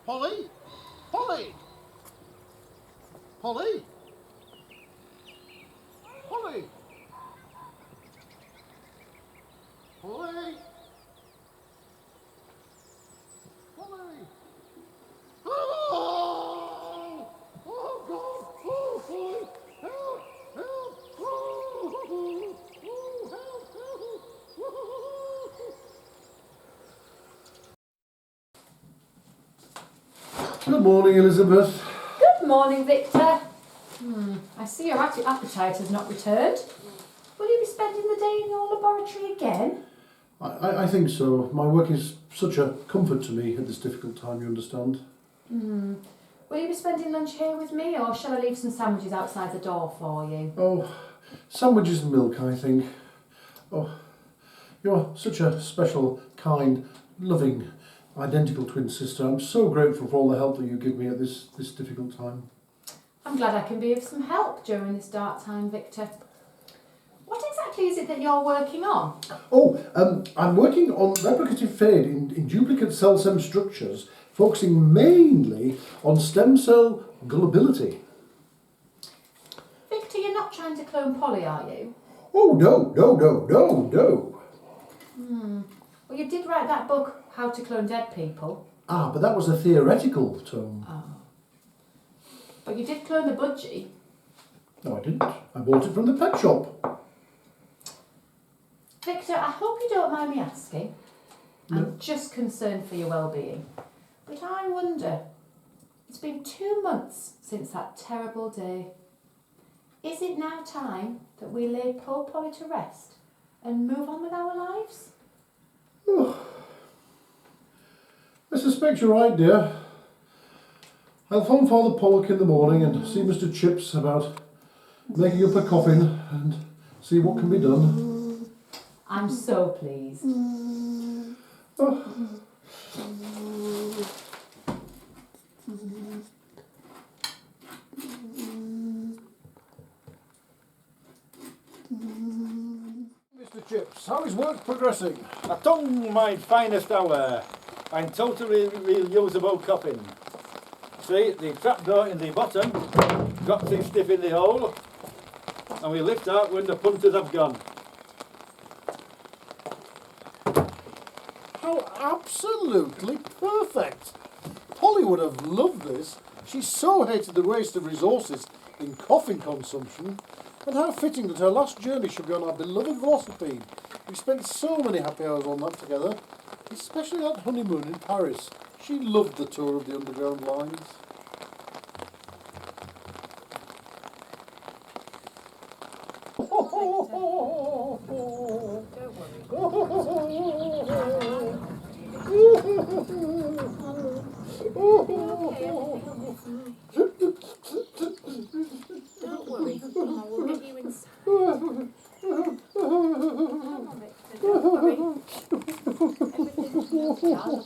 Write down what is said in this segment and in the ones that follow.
Polly? Polly? Polly? Polly? Polly? Polly? Oh! Oh, God! Oh, Polly! Help! Help! Oh, oh, help! Help! Good morning, Elizabeth. Good morning, Victor. I see your appetite has not returned. Will you be spending the day in your laboratory again? I think so. My work is such a comfort to me at this difficult time, you understand. Will you be spending lunch here with me, or shall I leave some sandwiches outside the door for you? Oh, sandwiches and milk, I think. Oh, you're such a special, kind, loving, identical twin sister. I'm so grateful for all the help that you give me at this difficult time. I'm glad I can be of some help during this dark time, Victor. What exactly is it that you're working on? I'm working on replicative fade in duplicate cell stem structures, focusing mainly on stem cell gullibility. Victor, you're not trying to clone Polly, are you? Oh, no. Well, you did write that book, How to Clone Dead People. Ah, but that was a theoretical tome. Oh. But you did clone the budgie. No, I didn't. I bought it from the pet shop. Victor, I hope you don't mind me asking. No. I'm just concerned for your well-being. But I wonder, it's been 2 months since that terrible day. Is it now time that we lay poor Polly to rest and move on with our lives? Oh. I suspect you're right, dear. I'll phone Father Pollock in the morning and see Mr. Chips about making up a coffin and see what can be done. I'm so pleased. Oh. Mr. Chips, how is work progressing? A tongue, my finest hour. I'm totally reusable coffin. See, the trapdoor in the bottom got too stiff in the hole, and we lift out when the punters have gone. How absolutely perfect. Polly would have loved this. She so hated the waste of resources in coffin consumption. And how fitting that her last journey should be on our beloved velocipede. We spent so many happy hours on that together, especially that honeymoon in Paris. She loved the tour of the underground lines. Don't worry. Come on, we'll get you inside. Come on, Victor, don't worry. Everything's okay. Come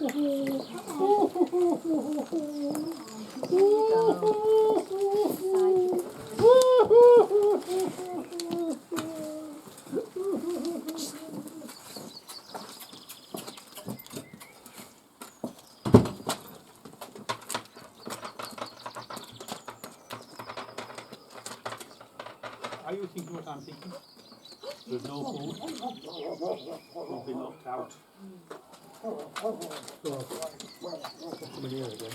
Are you thinking what I'm thinking? There's no food. We'll be knocked out. Come in here again.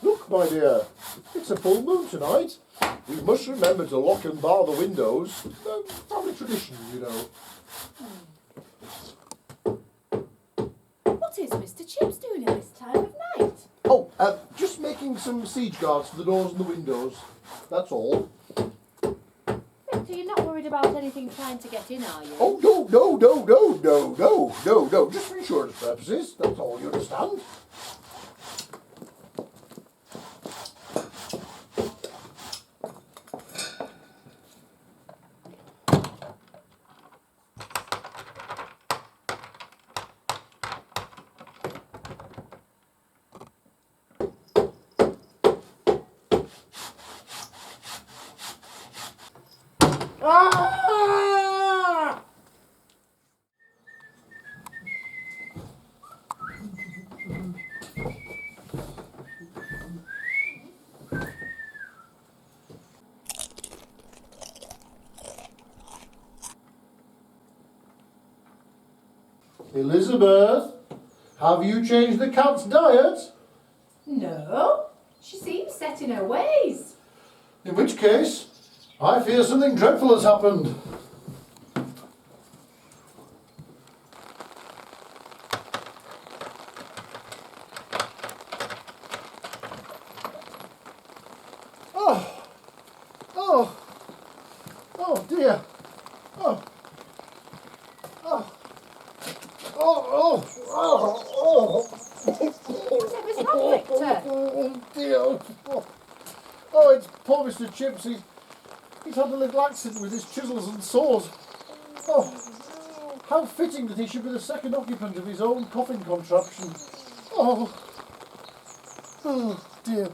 Look, my dear, it's a full moon tonight. We must remember to lock and bar the windows. Family tradition, you know. What is Mr. Chips doing at this time of night? Oh, just making some siege guards for the doors and the windows. That's all. Victor, you're not worried about anything trying to get in, are you? Oh, no. Just for insurance purposes. That's all, you understand? Ah! Elizabeth, have you changed the cat's diet? No. She seems set in her ways. In which case, I fear something dreadful has happened. Oh dear. Whatever's wrong, Victor? Oh dear. Oh, it's poor Mr. Chips. He's had a little accident with his chisels and saws. Oh, how fitting that he should be the second occupant of his own coffin contraption. Oh dear.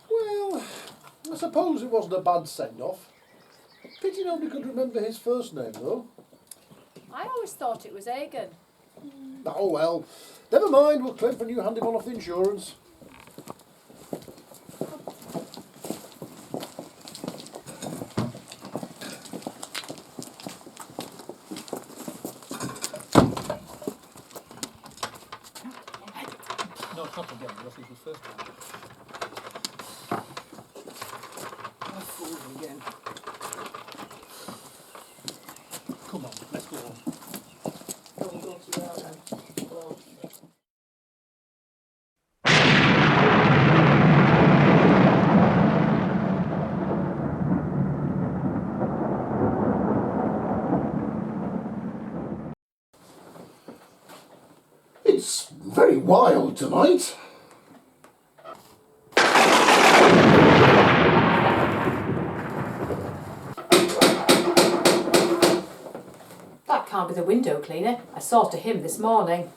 Well, I suppose it wasn't a bad send-off. Pity nobody could remember his first name, though. I always thought it was Egan. Oh well, never mind, we'll claim for new handyman off the insurance. No, it's not again, because it was first time. Oh, food again. Come on, let's go on. Go to your then. Go. It's very wild tonight. That can't be the window cleaner. I saw to him this morning.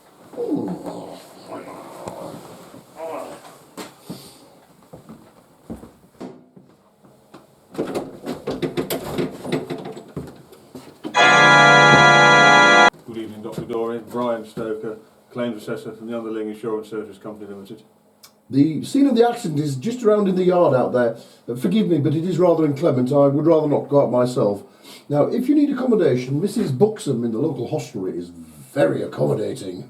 Dr Dorry, Brian Stoker, Claims Assessor from the Underling Insurance Services Company Limited. The scene of the accident is just around in the yard out there. Forgive me, but it is rather inclement. I would rather not go out myself. Now, if you need accommodation, Mrs. Buxom in the local hostelry is very accommodating.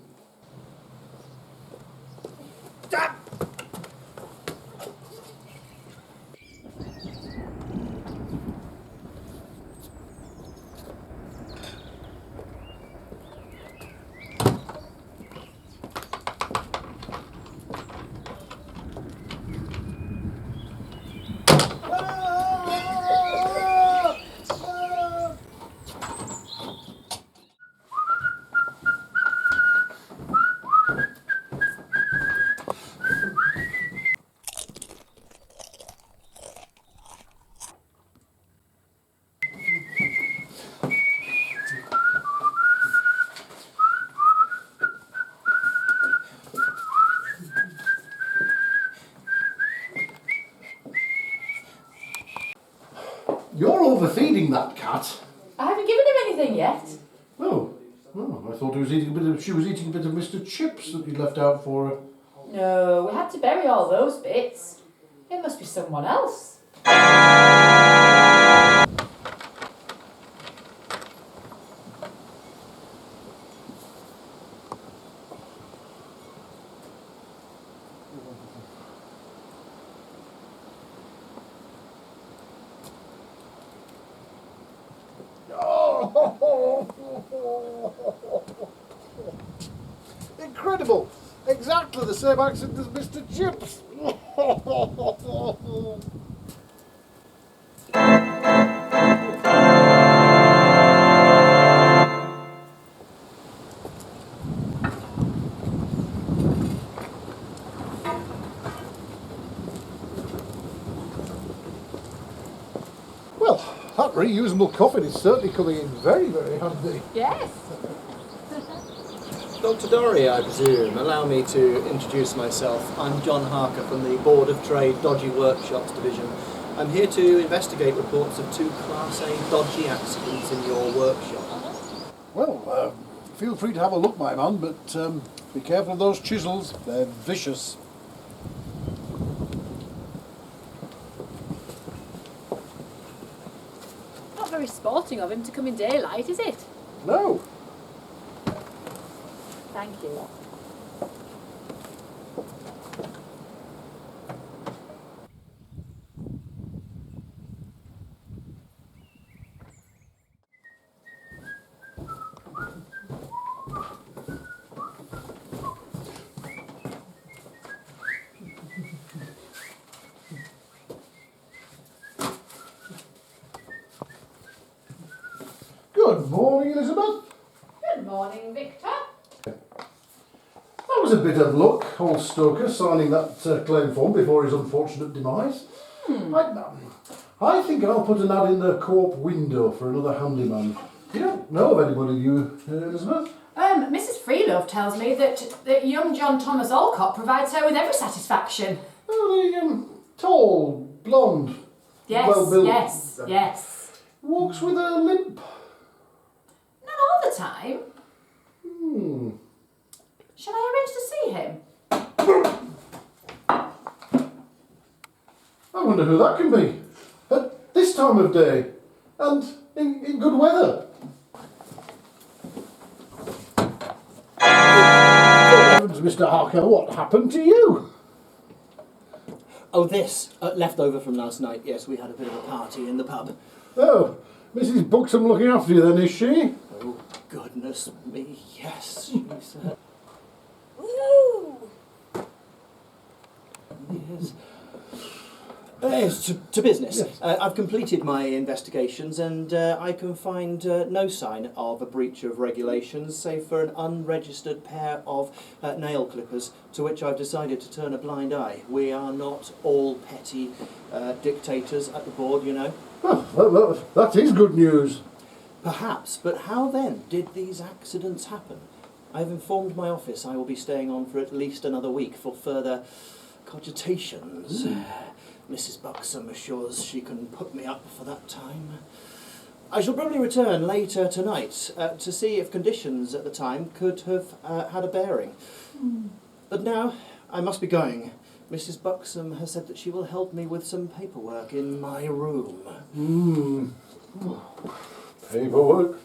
You're overfeeding that cat. I haven't given him anything yet. Oh, I thought she was eating a bit of Mr. Chips that you'd left out for her. No, we had to bury all those bits. It must be someone else. Incredible! Exactly the same accident as Mr. Chips. Well, that reusable coffin is certainly coming in very, very handy. Yes. Dr Dorry, I presume. Allow me to introduce myself. I'm John Harker from the Board of Trade Dodgy Workshops Division. I'm here to investigate reports of 2 Class A dodgy accidents in your workshop. Well, feel free to have a look, my man, but be careful of those chisels. They're vicious. Not very sporting of him to come in daylight, is it? No. Thank you. Good morning, Elizabeth. Good morning, Victor. That was a bit of luck, old Stoker signing that claim form before his unfortunate demise. I think I'll put an ad in the co-op window for another handyman. You don't know of anybody, you, Elizabeth? Mrs. Freelove tells me that young John Thomas Alcott provides her with every satisfaction. Oh, the tall, blonde, Yes, well-built. yes. Walks with a limp. Not all the time. Shall I arrange to see him? I wonder who that can be. At this time of day, and in good weather. Good heavens, Mr. Harker, what happened to you? Oh, this, left over from last night. Yes, we had a bit of a party in the pub. Oh, Mrs. Buxom looking after you then, is she? Oh, goodness me, yes, she said. Woo! Yes. Yes, to business. Yes. I've completed my investigations and I can find no sign of a breach of regulations, save for an unregistered pair of nail clippers, to which I've decided to turn a blind eye. We are not all petty dictators at the board, you know. Well, that is good news. Perhaps, but how then did these accidents happen? I've informed my office I will be staying on for at least another week for further cogitations. Mrs. Buxom assures she can put me up for that time. I shall probably return later tonight to see if conditions at the time could have had a bearing. But now I must be going. Mrs. Buxom has said that she will help me with some paperwork in my room. Paperwork.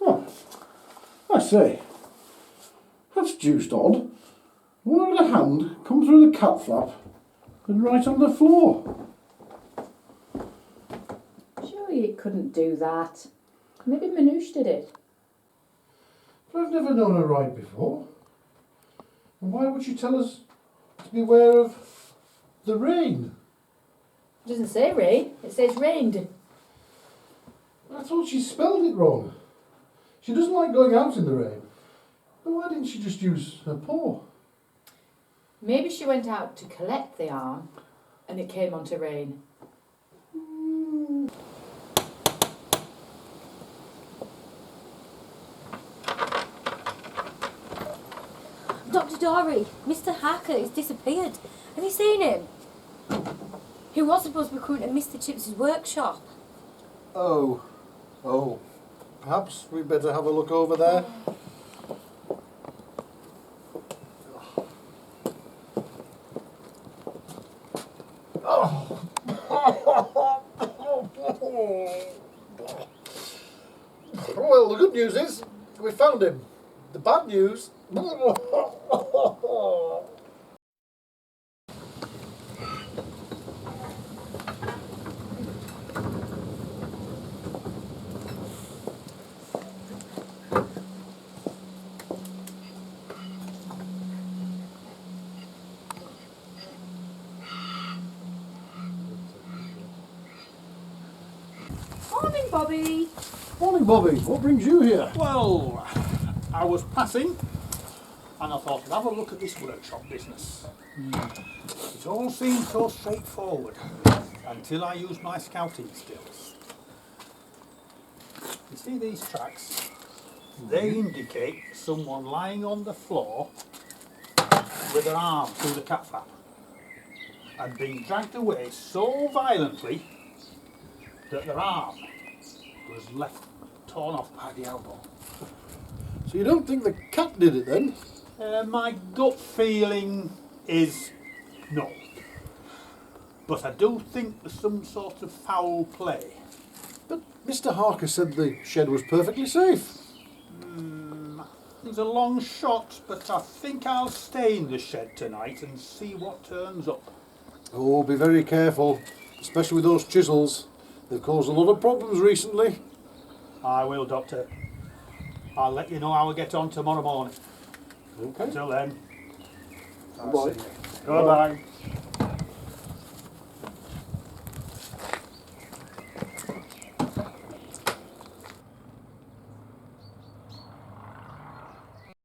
Oh, I say, that's deuced odd. Why would a hand come through the cat flap and right on the floor? Surely it couldn't do that. Maybe Manouche did it. But I've never known her right before. And why would she tell us to beware of the rain? It doesn't say rain, it says rained. I thought she spelled it wrong. She doesn't like going out in the rain. But why didn't she just use her paw? Maybe she went out to collect the yarn and it came on to rain. Dr. Dorry, Mr. Hacker has disappeared. Have you seen him? He was supposed to be recruiting at Mr. Chips's workshop. Oh. Perhaps we'd better have a look over there. Well, the good news is we found him. The bad news. Morning, Bobby. Morning, Bobby. What brings you here? Well, I was passing and I thought I'd have a look at this workshop business. It all seemed so straightforward until I used my scouting skills. You see these tracks? They indicate someone lying on the floor with their arm through the cat flap and being dragged away so violently that their arm was left torn off by the elbow. So you don't think the cat did it then? My gut feeling is no. But I do think there's some sort of foul play. But Mr. Harker said the shed was perfectly safe. It's a long shot, but I think I'll stay in the shed tonight and see what turns up. Oh, be very careful, especially with those chisels. They've caused a lot of problems recently. I will, Doctor. I'll let you know how I get on tomorrow morning. Okay. Until then, Goodbye. Goodbye.